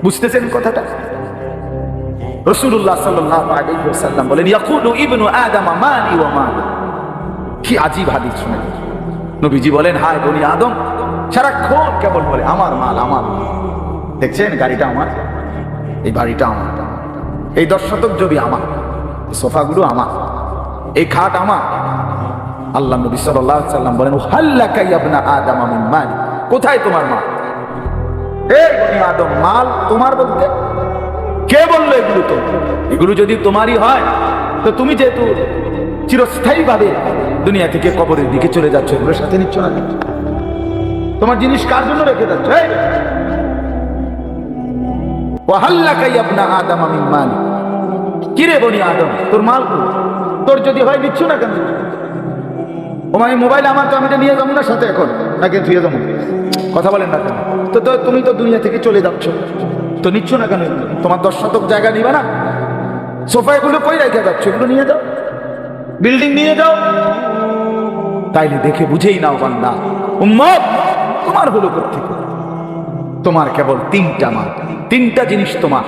বুঝতেছেন কথাটা? রাসূলুল্লাহ সাল্লাল্লাহু আলাইহি ওয়াসাল্লাম বলেন, ইয়াকুলু ইবনু আদম মালি ওয়া মালি। কি আজীব হাদিস শুনেন। নবীজি বলেন, হায় বনি আদম সারাক্ষণ কেবল বলে আমার মাল আমার। দেখছেন গাড়িটা আমার, এই বাড়িটা আমার, এই 10 শতক জমি আমার, সোফাগুলো আমার, এই খাট আমার। আল্লাহ নবী সাল্লাল্লাহু আলাইহি ওয়াসাল্লাম বলেন, হাল্লাকা ইয়া ইবনা আদম মিন মালি। কোথায় তোমার মাল? এই বনি আদম মাল তোমার বলতে কে বললো এগুলো? তো এগুলো যদি তোমারই হয় তো তুমি যেহেতু চিরস্থায়ী ভাবে দুনিয়া থেকে কবরের দিকে চলে যাচ্ছ, এগুলোর সাথে নিচ্ছ না? তোমার জিনিস কার জন্য রেখে যাচ্ছ? ওয়াহাল্লাকা ইয়া ইবনা আদম মিন মালি। কি রে বনি আদম, তোর মাল তোর যদি হয় নিচ্ছ না কেন? ওমাই মোবাইল আমার, তো আমি নিয়ে যাবো না সাথে এখন, নাকি ধুয়ে যাবো? কথা বলেন না কেন? তো তুমি তো দুনিয়া থেকে চলে যাচ্ছ, তো নিচ্ছ না কেন? তোমার 10 শতক জায়গা নিবা না? সোফা এগুলো কই রেখে যাচ্ছ? এগুলো নিয়ে যাও, বিল্ডিং নিয়ে যাও। তাইলে দেখে বুঝেই নাও বান্দা, উম্মত তোমার হলো কোত্থেকে? তোমার কেবল 3টা মাল, 3টা জিনিস তোমার।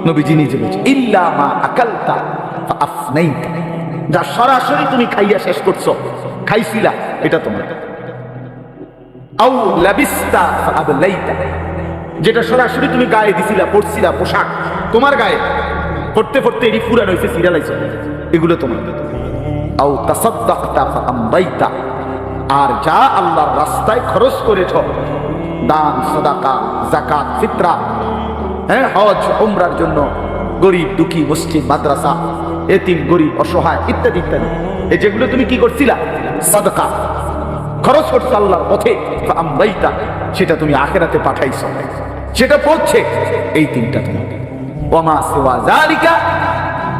নবীজি নিজে বলছে, ইল্লা মা আকালতা ফাআফনাইতা। যা সরাসরি তুমি খাইয়া শেষ করছো, খাইছিলা, এটা তোমার। আও লাবিস্তা ফাআবলাইতা। যেটা সরাসরি তুমি গায়ে দিছিলা, পরছিলা, পোশাক তোমার গায়ে, পড়তে পড়তে এটি পুরান হয়েছে, সিরিয়ালাইছে, এগুলো তোমার। আও তাসাদ্দাকতা ফাআমদাইতা। আর যা আল্লাহর রাস্তায় খরচ করেছ, দান, সাদাকা, যাকাত, ফিতরা, হজ, উমরার জন্য, গরিব দুঃখী, মসজিদ, মাদ্রাসা, এতিম, গরিব, অসহায় ইত্যাদি ইত্যাদি, এই যেগুলো তুমি কি করছিলা? সাদাকা খরচ করছো আল্লাহর পথে, ফাআমদাইতা, সেটা তুমি আখিরাতে পাঠাইছো, সেটা পড়ছে। এই 3টা তোমার। ওমা সিওয়া যালিকা,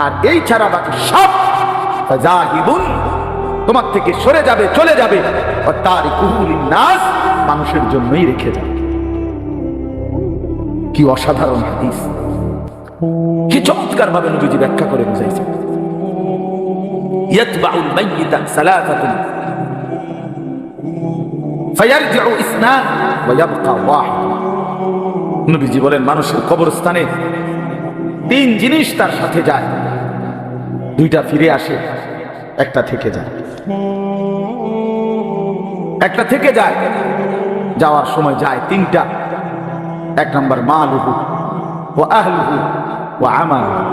আর এই ছাড়া বাকি সব ফাযাহিবুন, তোমার থেকে সরে যাবে, চলে যাবে। ওয়া তারিকুহু লিন্নাস, মানুষের জন্যই রেখে যাবে। কি অসাধারণ হাদিস, কি চমৎকার ভাবে নবীজি ব্যাখ্যা করে বুঝাইছেন। ইয়াতবাউল মাইয়িতা সালাসাতুন ফায়ারজিউ ইসনান ওয়া ইয়াবকা ওয়াহিদ। নবীজি বলেন, মানুষের কবরস্থানে 3 জিনিস তার সাথে যায়, 2টা ফিরে আসে, একটা থেকে যায়। একটা থেকে যায়, যাওয়ার সময় যায় 3টা। 1 নম্বর মালুহু ওয়া আহলুহু ওয়া আমালুহু।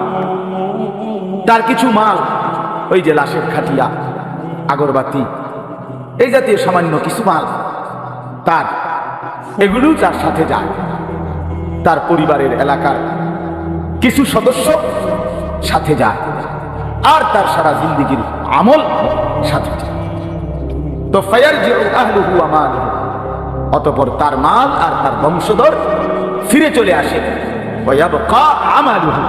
তার কিছু মাল, ওই যে লাশের খাটিয়া, আগরবাতি, এই জাতীয় সামান্য কিছু মাল তার, এগুলো তার সাথে যায়। তার পরিবারের এলাকার কিছু সদস্য সাথে যায়, আর তার সারা জিন্দেগীর আমল সাথে যায়। তো ফায়ারজিউ আহলুহু ওয়া মালুহু, অতঃপর তার মাল আর তার বংশধর ফিরে চলে আসে। ওয়া ইয়াবকা আমালুহু,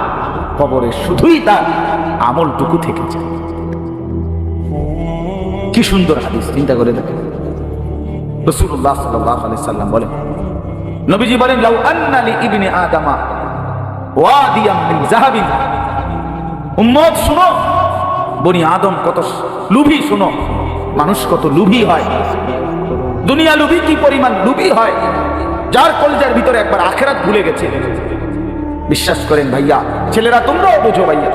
কবরে শুধুই তার আমলটুকু থেকে যায়। কি সুন্দর হাদিস, চিন্তা করে দেখেন। রাসূলুল্লাহ সাল্লাল্লাহু আলাইহি সাল্লাম বলেন, নবীজি বলেন, লাউ আন্না লি ইবনি আদামা ওয়াদিয়াম মিন যাহাবিন। উম্মত শুনো, বনি আদম কত লোভী, শুনো মানুষ কত লোভী হয়, দুনিয়া লোভী কি পরিমাণ লোভী হয়, যার কলজার ভিতরে একবার আখিরাত ভুলে গেছে। বিশ্বাস করেন ভাইয়া, ছেলেরা তোমরাও বোঝো ভাইয়া,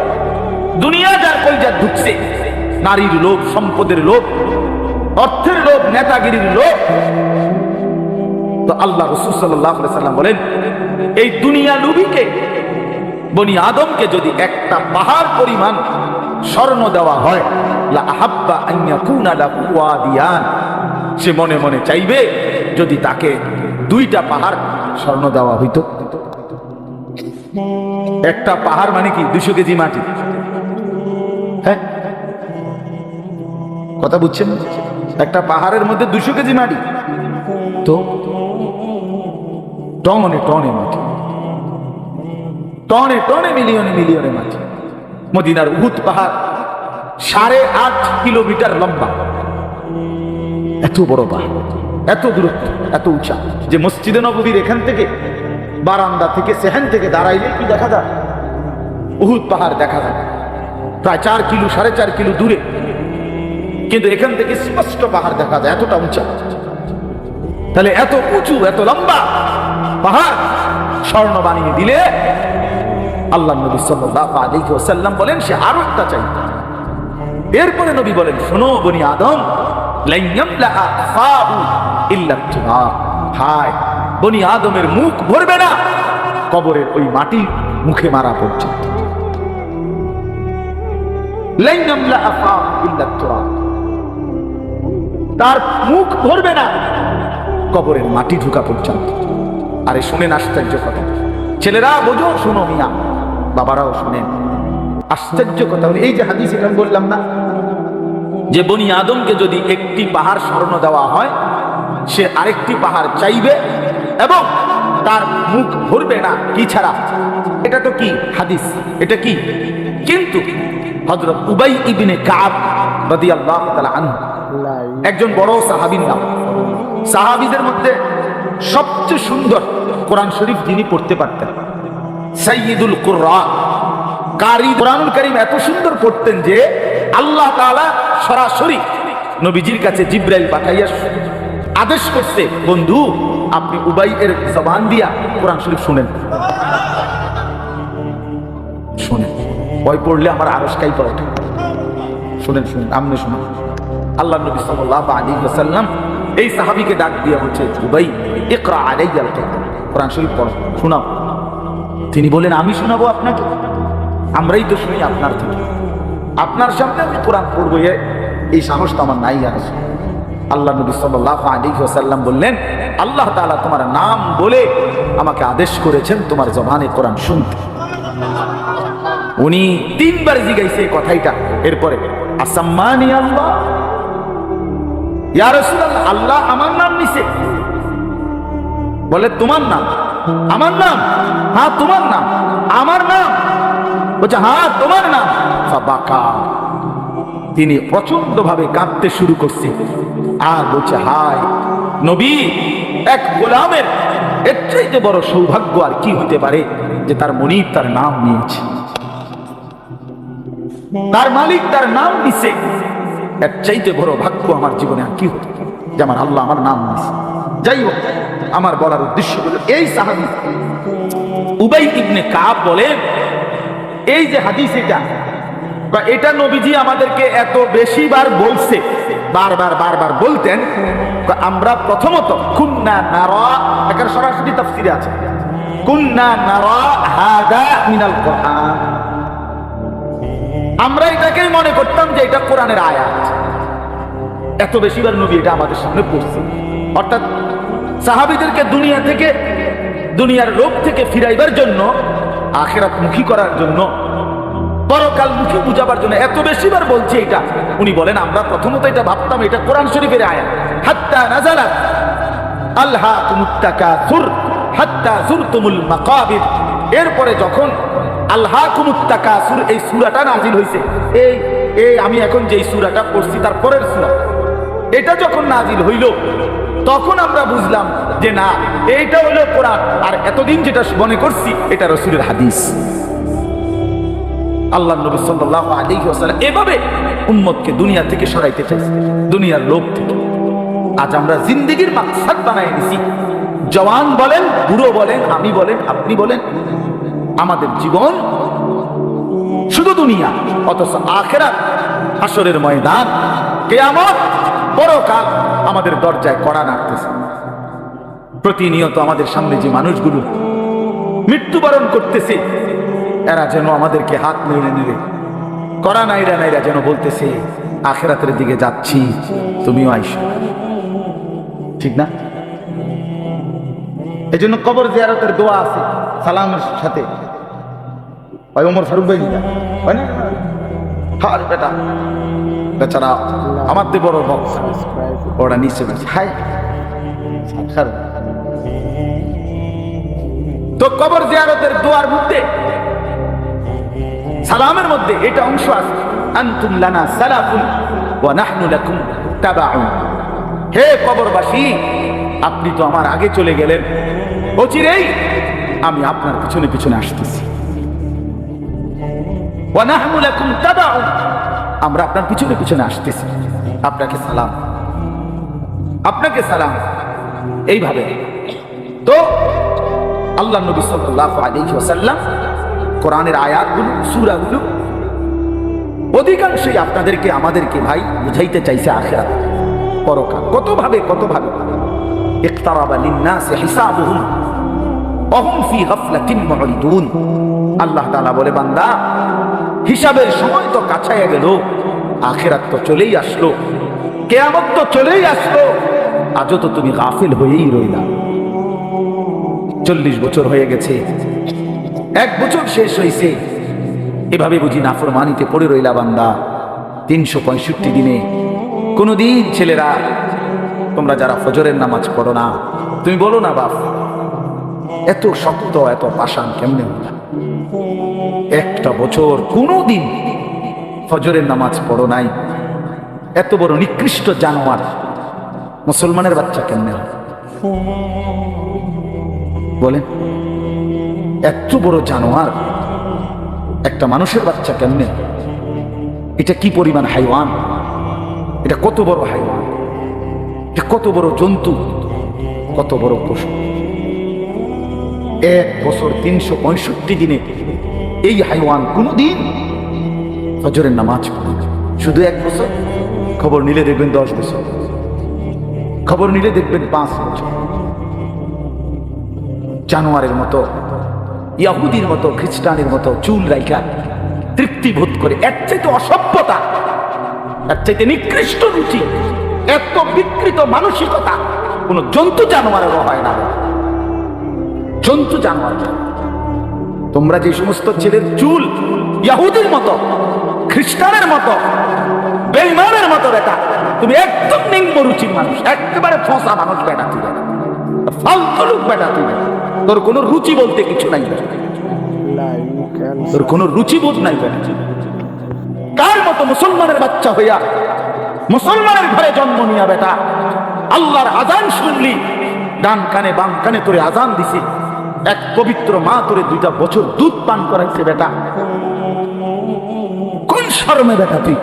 দুনিয়া যার কলজার ঢুকছে, নারীর লোভ, সম্পদের লোভ, অর্থের লোভ, নেতাগিরির লোভ, তো আল্লাহ রাসূল সাল্লাল্লাহু আলাইহি সাল্লাম বলেন, এই দুনিয়া লোভীকে, বনি আদমকে যদি একটা পাহাড় পরিমাণ স্বর্ণ দেওয়া হয়, লা আহাব্বা আন ইয়াকুনা লাহু ওয়াদিয়ান, সে মনে মনে চাইবে যদি তাকে 2টা পাহাড় স্বর্ণ দেওয়া হইতো। একটা পাহাড় মানে কি? 200 কেজি মাটি। হ্যাঁ, কথা বুঝছেন? একটা পাহাড়ের মধ্যে 200 কেজি মাটি, তো টনে টনে মাটি, টনে টনে, মিলিয়নে মিলিয়নে মাটি। মদিনার উহুদ পাহাড় 8.5 কিলোমিটার লম্বা, এত বড় পাহাড়, এত দূরত্ব, এত উঁচা, যে মসজিদে নববীর এখান থেকে, বারান্দা থেকে, সেখান থেকে দাঁড়াইলে কি দেখা যায়? উহুদ পাহাড় দেখা যায়, প্রায় 4 কিলো 4.5 কিলো দূরে, কিন্তু এখান থেকে স্পষ্ট পাহাড় দেখা যায়, এতটা উঁচা। তাহলে এত উঁচু, এত লম্বা পাহাড়, স্বর্ণ বানিয়ে দিলে আল্লাহ নবী সাল্লাল্লাহু আলাইহি ওয়াসাল্লাম বলেন সে আরো একটা চাই। এরপরে নবী বলেন, শোনো বনি আদম, লান ইয়ামলাআ ফাহু ইল্লা তুরাব। হায়, বনি আদমের মুখ ভরবে না কবরের ওই মাটি মুখে মারা পর্যন্ত। লান ইয়ামলাআ ফাহু ইল্লা তুরাব, তার মুখ ভরবে না কবরের মাটি ঢুকা পর্যন্ত। আরে শুনেন আশ্চর্য কথা, ছেলেরা বোঝো, শুনো মিয়া, বাবারাও শুনেন আশ্চর্য কথা। এই যে হাদিস এটা বললাম না, যে বনি আদমকে যদি একটি পাহাড় স্বর্ণ দেওয়া হয়, সে আরেকটি পাহাড় চাইবে এবং তার মুখ ভরবে না কি ছাড়া। এটা তো কি হাদিস, এটা কি? কিন্তু হযরত উবাই ইবনে কাব রাদিয়াল্লাহু তাআলা আনহু একজন বড় সাহাবীর নাম। সাহাবীদের মধ্যে সবচেয়ে সুন্দর কোরআন শরীফ যিনি পড়তে পারতেন, সাইয়্যিদুল কুররা, কারি কোরআনুল কারীম এত সুন্দর পড়তেন যে আল্লাহ তাআলা সরাসরি নবীজির কাছে জিবরাইল পাঠাইয়া আদেশ করতে, বন্ধু আপনি উবাইয়ের জবান দিয়া কোরআন শরীফ শুনেন। শুনেন, ভয় পড়লে আমার আরশ কাঁপা ওঠে। শুনেন শুনেন, আমনে শুনেন। আল্লাহ নবী সাল্লাল্লাহু আলাইহি ওয়াসাল্লাম এই সাহাবীকে ডাক দিয়ে বলছে, উবাই ইকরা আলাইয়াল কুরআন, কোরআন শরীফ পড়ো, শোনাও। তিনি বলেন, আমি শোনাবো আপনাকে? আমরাই তো শুনি আপনার থেকে, আপনার সামনে আমি কোরআন পড়বো, এই সাহস তো আমার নাই। আর আল্লাহ নবী সাল্লাল্লাহু আলাইহি ওয়াসাল্লাম বললেন, আল্লাহ তাআলা তোমার নাম বলে আমাকে আদেশ করেছেন তোমার জবানে কোরআন শুনতে। উনি তিনবার জিজ্ঞাসা এই কথাইটা। এরপরে আসাম্মানি আল্লাহ, ইয়া রাসূলুল্লাহ, আল্লাহ আমার নাম নিছে? বলে তোমার নাম? আমার নাম? হ্যাঁ তোমার নাম। আমার নাম? বলছে হ্যাঁ তোমার নাম। ফাবাকা, তিনি প্রচন্ড ভাবে কাঁদতে শুরু করছে আর বলছে, হায় নবী, এক গোলামের এর চাইতে বড় সৌভাগ্য আর কি হতে পারে যে তার মনিব তার নাম নিয়েছে, তার মালিক তার নাম নিছে। এর চাইতে বড় ভাগ্য আমার জীবনে আর কি হতে পারে যে আমার আল্লাহ আমার নাম নিছে। যাই হোক, আমার বলার উদ্দেশ্য হলো এই সাহাবী উবাই ইবনে কাব বলেন, এই যে হাদিস এটা নবীজি আমাদেরকে এত বেশি বার বলছে, বারবার বারবার বলতেন। আমরা প্রথমত কুন্না নারা, এটার সরাসরি তাফসীরে আছে, কুন্না নারা হাদা মিনাল কুরআন, আমরা এটাকেই মনে করতাম যে এটা কোরআনের আয়াত। এত বেশিবার নবী এটা আমাদের সামনে পড়ছে। অর্থাৎ সাহাবীদেরকে দুনিয়া থেকে, দুনিয়ার রোগ থেকে ফিরাইবার জন্য, আখিরাত মুখী করার জন্য, পরকাল মুখী বুঝাবার জন্য এত বেশিবার বলছে এটা। উনি বলেন, আমরা প্রথমত এটা ভাবতাম এটা কোরআন শরীফের আয়াত। হাত্তা নাযালাত আলহাকুমুত তাকাসুর হাত্তা যুরতুমুল মাকাবির, এরপরে যখন আলহাকুমুত তাকাসুর এই সূরাটা নাজিল হইছে, এই আমি এখন যেই সূরাটা পড়ছি তার পরের সূরা, এটা যখন নাজিল হইল তখন আমরা বুঝলাম যে না, এইটা হলো কোরআন, আর এতদিন যেটা মনে করছি এটা রাসূলের হাদিস। আল্লাহ নবী সাল্লাল্লাহু আলাইহি ওয়াসাল্লাম এভাবে উম্মতকে দুনিয়া থেকে সরাইতে চাইছে, দুনিয়ার লোভ থেকে। আজ আমরা জিন্দেগির মাকসাদ বানায় নিছি। জওয়ান বলেন, বুড়ো বলেন, আমি বলেন, আপনি বলেন, আমাদের জীবন শুধু দুনিয়া, অথচ আখিরাত, হাসরের ময়দান, কিয়ামত, পরকাল আমাদের দরজায় কড়া নাড়তেছে। প্রতিনিয়ত আমাদের সামনে যে মানুষগুলো মৃত্যুবরণ করতেছে, এরা যেন আমাদেরকে হাত নেড়ে নেড়ে কড়া নাইরা নাইরা যেন বলতেছে, আখিরাতের দিকে যাচ্ছি, তুমিও আইসো। ঠিক না? এই জন্য কবর জিয়ারতের দোয়া আছে সালামের সাথে। ওই ওমর ফারুক ভাই হয় না? হার বেটা বেচারা আমার তে বড় বক্স, ওরা নিচে বসে হাই। তো কবর জিয়ারতের দোয়ার মধ্যে, সালামের মধ্যে এটা অংশ আছে, আনতুম লানা সালাফুন ওয়া নাহনু লাকুম তাবাউন। হে কবরবাসী, আপনি তো আমার আগে চলে গেলেন, অচিরেই আমি আপনার পিছনে পিছনে আসতেছি। ওয়া নাহনু লাকুম তাবাউন, আমরা আপনার পিছনে পিছনে আসতেছি, আপনাকে সালাম, আপনাকে সালাম। এইভাবে তো আল্লাহ নবী সাল্লাল্লাহু আলাইহি ওয়াসাল্লাম কোরআনের আয়াতগুলো, সূরাগুলো অধিকাংশই আপনাদেরকে আমাদেরকে ভাই বুঝাইতে চাইছে আখিরাত, পরকাল। কত ভাবে ইকতারাবা লিন-নাসি হিসাবুহুম ওয়া হুম ফি গাফলাতিন মুরিদুন। আল্লাহ তাআলা বলে, বান্দা হিসাবের সময় তো কাছাইয়া গেল, আখিরাত তো চলেই আসলো, কিয়ামত তো চলেই আসলো, আজও তো তুমি গাফিল হয়েই রইলা। 40 বছর হয়ে গেছে, 1 বছর শেষ হয়েছে, এভাবে বুঝি নাফরমানিতে পড়ে রইলা বান্দা। 365 দিনে কোনদিন ছেলেরা, তোমরা যারা ফজরের নামাজ পড়ো না, তুমি বলো না বাপ এত শক্ত এত পাষাণ কেমনে হইলা? 1টা বছর কোনদিন ফজরের নামাজ পড়ো নাই, এত বড় নিকৃষ্ট জানোয়ার মুসলমানের বাচ্চা কেমনে হয় বলেন? এত বড় জানোয়ার একটা মানুষের বাচ্চা কেমনে? এটা কি পরিমাণ হাইওয়ান, এটা কত বড় হাইওয়ান, এটা কত বড় জন্তু, কত বড় পশু। 1 বছর 365 দিনে এই হাইওয়ান কোনদিন ফজরের নামাজ পড়ে না। শুধু 1 বছর, খবর নিলে দেখবেন 10 বছর, খবর নিলে দেখবেন 5 বছর। জানোয়ারের মতো, ইহুদির মতো, খ্রিস্টানের মতো চুল রাইখা তৃপ্তি বোধ করে। এর চাইতে অসভ্যতা, এর চাইতে নিকৃষ্ট রুচি, এত বিকৃত মানসিকতা কোন জন্তু জানোয়ারেরও হয় না। জন্তু জানোয়ার, তোমরা যে সমস্ত ছেলের চুল ইহুদির মতো, খ্রিস্টানের মতো, বেঈমানের মতো বেটা, তুমি একদম নিম্ন রুচির মানুষ, একেবারে ফসা মানুষ বেটা, তুই ফালতু লোক বেটা, তুই তোর কোনো রুচি বলতে কিছু নাই, তোর কোনো রুচিবোধ নাই বেটা। কার মতো মুসলমানের বাচ্চা হইয়া মুসলমানের ঘরে জন্ম নিয়া বেটা, আল্লাহর আজান শুনলি, ডান কানে বাম কানে তোরে আজান দিছে, এক পবিত্র মা তোরে 2টা বছর দুধ পান করাইছে বেটা, কোন শরমে বেটা তুই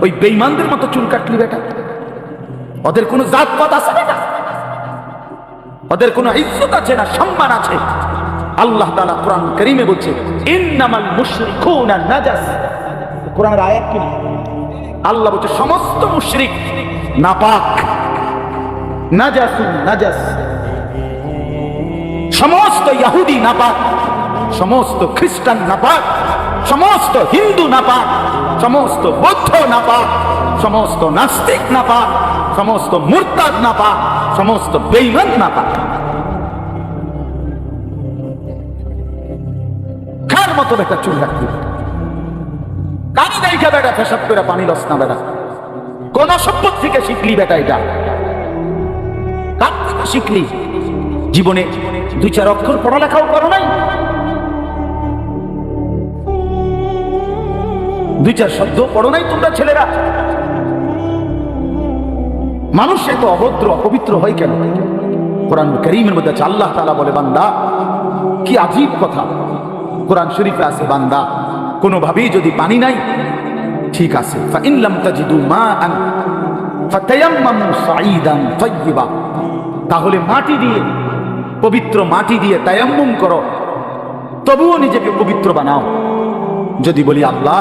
ওই বেঈমানদের মতো চুল কাটলি বেটা? ওদের কোনো জাতপাত আছে বেটা? ওদের কোনো ইজ্জত আছে না, সম্মান আছে? আল্লাহ তাআলা কোরআন কারীমে বলছে, ইন্নামাল মুশরিকুনা নাজাস। কোরআনের আয়াত কি? আল্লাহ বলছে সমস্ত মুশরিক নাপাক, নাজাসুন নাজাস। সমস্ত ইহুদি নাপাক, সমস্ত খ্রিস্টান নাপাক, সমস্ত হিন্দু নাপাক, সমস্ত বৌদ্ধ নাপাক, সমস্ত নাস্তিক নাপাক, সমস্ত মুরতাদ নাপাক, সমস্ত বেঈমান নাপাক। কার মতো বেটা চুল রাখবি? কারো দেখা বেটা পেশাব করে পানি লস না বেটা? কোন সভ্যত থেকে শিখলি বেটা এটা? কার থেকে শিখলি? জীবনে 2-4 অক্ষর পড়ালেখাও করো নাই, 2-4 শব্দ পড়ো নাই তোমরা ছেলেরা? মানুষ এত অভদ্র অপবিত্র হয় কেন? কোরআন কারীমের মধ্যে আছে, আল্লাহ তাআলা বলে, বান্দা কি আজীব কথা, কোরআন শরীফে আছে, বান্দা কোনোভাবেই যদি পানি নাই, ঠিক আছে, ফাইন লাম তাজিদু মাআন ফাতায়াম্মামু সাঈদান তাইয়্যিবা, তাহলে মাটি দিয়ে, পবিত্র মাটি দিয়ে তায়াম্মুম করো, তবুও নিজেকে পবিত্র বানাও। যদি বলি আল্লাহ